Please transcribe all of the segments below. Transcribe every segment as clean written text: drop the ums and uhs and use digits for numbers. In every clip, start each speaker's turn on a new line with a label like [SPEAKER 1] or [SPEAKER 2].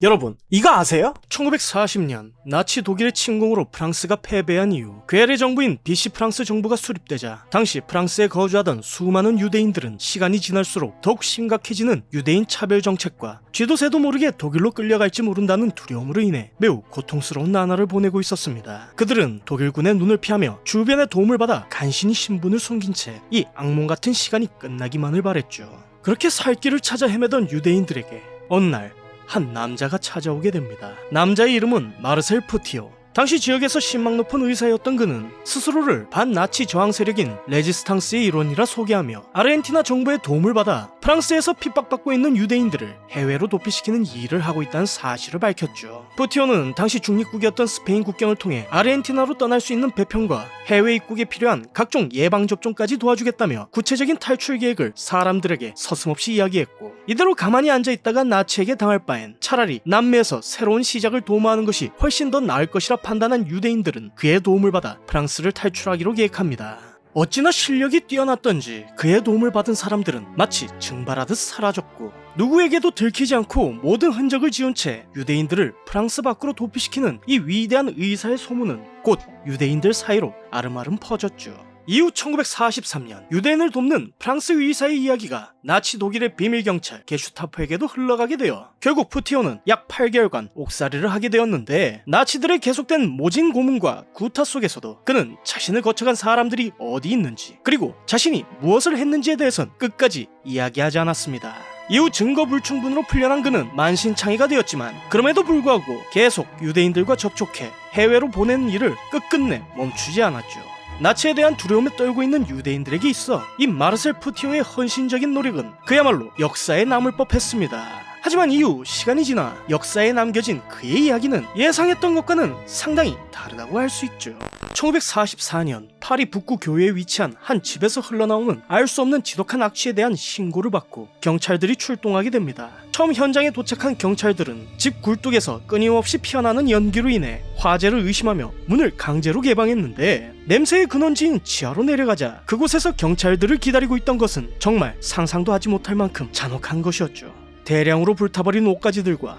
[SPEAKER 1] 여러분, 이거 아세요? 1940년 나치 독일의 침공으로 프랑스가 패배한 이후 괴뢰 정부인 비시 프랑스 정부가 수립되자 당시 프랑스에 거주하던 수많은 유대인들은 시간이 지날수록 더욱 심각해지는 유대인 차별 정책과 쥐도 새도 모르게 독일로 끌려갈지 모른다는 두려움으로 인해 매우 고통스러운 나날을 보내고 있었습니다. 그들은 독일군의 눈을 피하며 주변의 도움을 받아 간신히 신분을 숨긴 채 이 악몽 같은 시간이 끝나기만을 바랬죠. 그렇게 살 길을 찾아 헤매던 유대인들에게 어느 날 한 남자가 찾아오게 됩니다. 남자의 이름은 마르셀 푸티오. 당시 지역에서 신망 높은 의사였던 그는 스스로를 반나치 저항 세력인 레지스탕스의 일원이라 소개하며 아르헨티나 정부의 도움을 받아 프랑스에서 핍박받고 있는 유대인들을 해외로 도피시키는 일을 하고 있다는 사실을 밝혔죠. 푸티오는 당시 중립국이었던 스페인 국경을 통해 아르헨티나로 떠날 수 있는 배편과 해외 입국에 필요한 각종 예방접종까지 도와주겠다며 구체적인 탈출 계획을 사람들에게 서슴없이 이야기했고, 이대로 가만히 앉아있다가 나치에게 당할 바엔 차라리 남미에서 새로운 시작을 도모하는 것이 훨씬 더 나을 것이라 판단한 유대인들은 그의 도움을 받아 프랑스를 탈출하기로 계획합니다. 어찌나 실력이 뛰어났던지 그의 도움을 받은 사람들은 마치 증발하듯 사라졌고, 누구에게도 들키지 않고 모든 흔적을 지운 채 유대인들을 프랑스 밖으로 도피시키는 이 위대한 의사의 소문은 곧 유대인들 사이로 아름아름 퍼졌죠. 이후 1943년 유대인을 돕는 프랑스 의사의 이야기가 나치 독일의 비밀경찰 게슈타포에게도 흘러가게 되어 결국 푸티오는 약 8개월간 옥살이를 하게 되었는데, 나치들의 계속된 모진 고문과 구타 속에서도 그는 자신을 거쳐간 사람들이 어디 있는지, 그리고 자신이 무엇을 했는지에 대해선 끝까지 이야기하지 않았습니다. 이후 증거 불충분으로 풀려난 그는 만신창이가 되었지만 그럼에도 불구하고 계속 유대인들과 접촉해 해외로 보내는 일을 끝끝내 멈추지 않았죠. 나치에 대한 두려움에 떨고 있는 유대인들에게 있어 이 마르셀 푸티오의 헌신적인 노력은 그야말로 역사에 남을 법했습니다. 하지만 이후 시간이 지나 역사에 남겨진 그의 이야기는 예상했던 것과는 상당히 다르다고 할 수 있죠. 1944년 파리 북구 교외에 위치한 한 집에서 흘러나오는 알 수 없는 지독한 악취에 대한 신고를 받고 경찰들이 출동하게 됩니다. 처음 현장에 도착한 경찰들은 집 굴뚝에서 끊임없이 피어나는 연기로 인해 화재를 의심하며 문을 강제로 개방했는데, 냄새의 근원지인 지하로 내려가자 그곳에서 경찰들을 기다리고 있던 것은 정말 상상도 하지 못할 만큼 잔혹한 것이었죠. 대량으로 불타버린 옷가지들과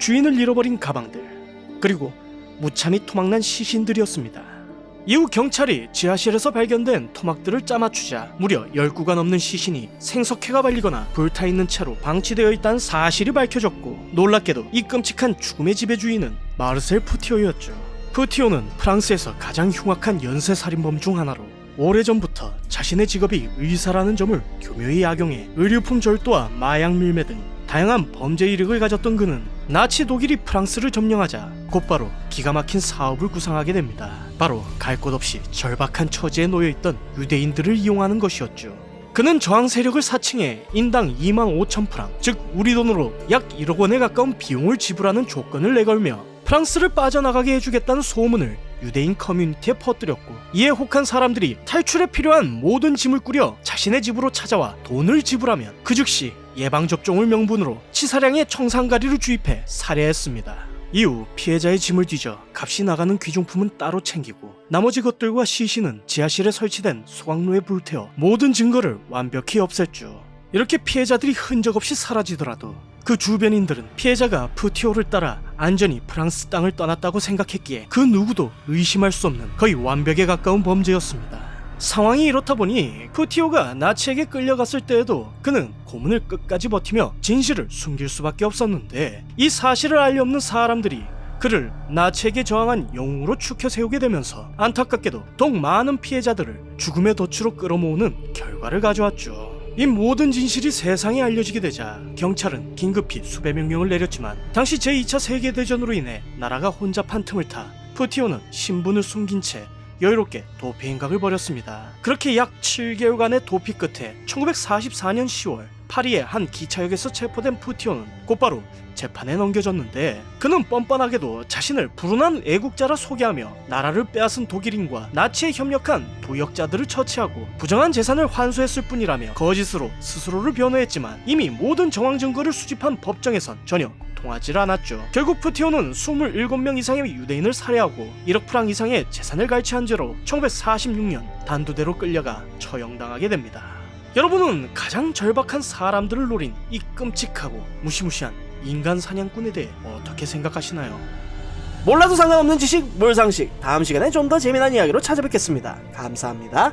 [SPEAKER 1] 주인을 잃어버린 가방들, 그리고 무참히 토막난 시신들이었습니다. 이후 경찰이 지하실에서 발견된 토막들을 짜맞추자 무려 10구가 넘는 시신이 생석회가 발리거나 불타있는 채로 방치되어 있다는 사실이 밝혀졌고, 놀랍게도 이 끔찍한 죽음의 지배주인은 마르셀 푸티오였죠. 푸티오는 프랑스에서 가장 흉악한 연쇄살인범 중 하나로 오래전부터 자신의 직업이 의사라는 점을 교묘히 악용해 의료품 절도와 마약 밀매 등 다양한 범죄 이력을 가졌던 그는 나치 독일이 프랑스를 점령하자 곧바로 기가 막힌 사업을 구상하게 됩니다. 바로 갈 곳 없이 절박한 처지에 놓여있던 유대인들을 이용하는 것이었죠. 그는 저항 세력을 사칭해 인당 25,000프랑, 즉 우리 돈으로 약 1억 원에 가까운 비용을 지불하는 조건을 내걸며 프랑스를 빠져나가게 해주겠다는 소문을 유대인 커뮤니티에 퍼뜨렸고, 이에 혹한 사람들이 탈출에 필요한 모든 짐을 꾸려 자신의 집으로 찾아와 돈을 지불하면 그 즉시 예방접종을 명분으로 치사량의 청산가리를 주입해 살해했습니다. 이후 피해자의 짐을 뒤져 값이 나가는 귀중품은 따로 챙기고 나머지 것들과 시신은 지하실에 설치된 소각로에 불태워 모든 증거를 완벽히 없앴죠. 이렇게 피해자들이 흔적 없이 사라지더라도 그 주변인들은 피해자가 푸티오를 따라 안전히 프랑스 땅을 떠났다고 생각했기에 그 누구도 의심할 수 없는 거의 완벽에 가까운 범죄였습니다. 상황이 이렇다 보니 푸티오가 나치에게 끌려갔을 때에도 그는 고문을 끝까지 버티며 진실을 숨길 수밖에 없었는데, 이 사실을 알리 없는 사람들이 그를 나치에게 저항한 영웅으로 추켜 세우게 되면서 안타깝게도 더욱 많은 피해자들을 죽음의 덫으로 끌어모으는 결과를 가져왔죠. 이 모든 진실이 세상에 알려지게 되자 경찰은 긴급히 수배 명령을 내렸지만 당시 제2차 세계대전으로 인해 나라가 혼잡한 틈을 타 푸티오는 신분을 숨긴 채 여유롭게 도피 행각을 벌였습니다. 그렇게 약 7개월간의 도피 끝에 1944년 10월 파리의 한 기차역에서 체포된 푸티오는 곧바로 재판에 넘겨졌는데, 그는 뻔뻔하게도 자신을 불운한 애국자라 소개하며 나라를 빼앗은 독일인과 나치에 협력한 도역자들을 처치하고 부정한 재산을 환수했을 뿐이라며 거짓으로 스스로를 변호했지만 이미 모든 정황 증거를 수집한 법정에선 전혀 통하지 않았죠. 결국 푸티오는 27명 이상의 유대인을 살해하고 1억 프랑 이상의 재산을 갈취한 죄로 1946년 단두대로 끌려가 처형당하게 됩니다. 여러분은 가장 절박한 사람들을 노린 이 끔찍하고 무시무시한 인간 사냥꾼에 대해 어떻게 생각하시나요?
[SPEAKER 2] 몰라도 상관없는 지식, 물상식. 다음 시간에 좀 더 재미난 이야기로 찾아뵙겠습니다. 감사합니다.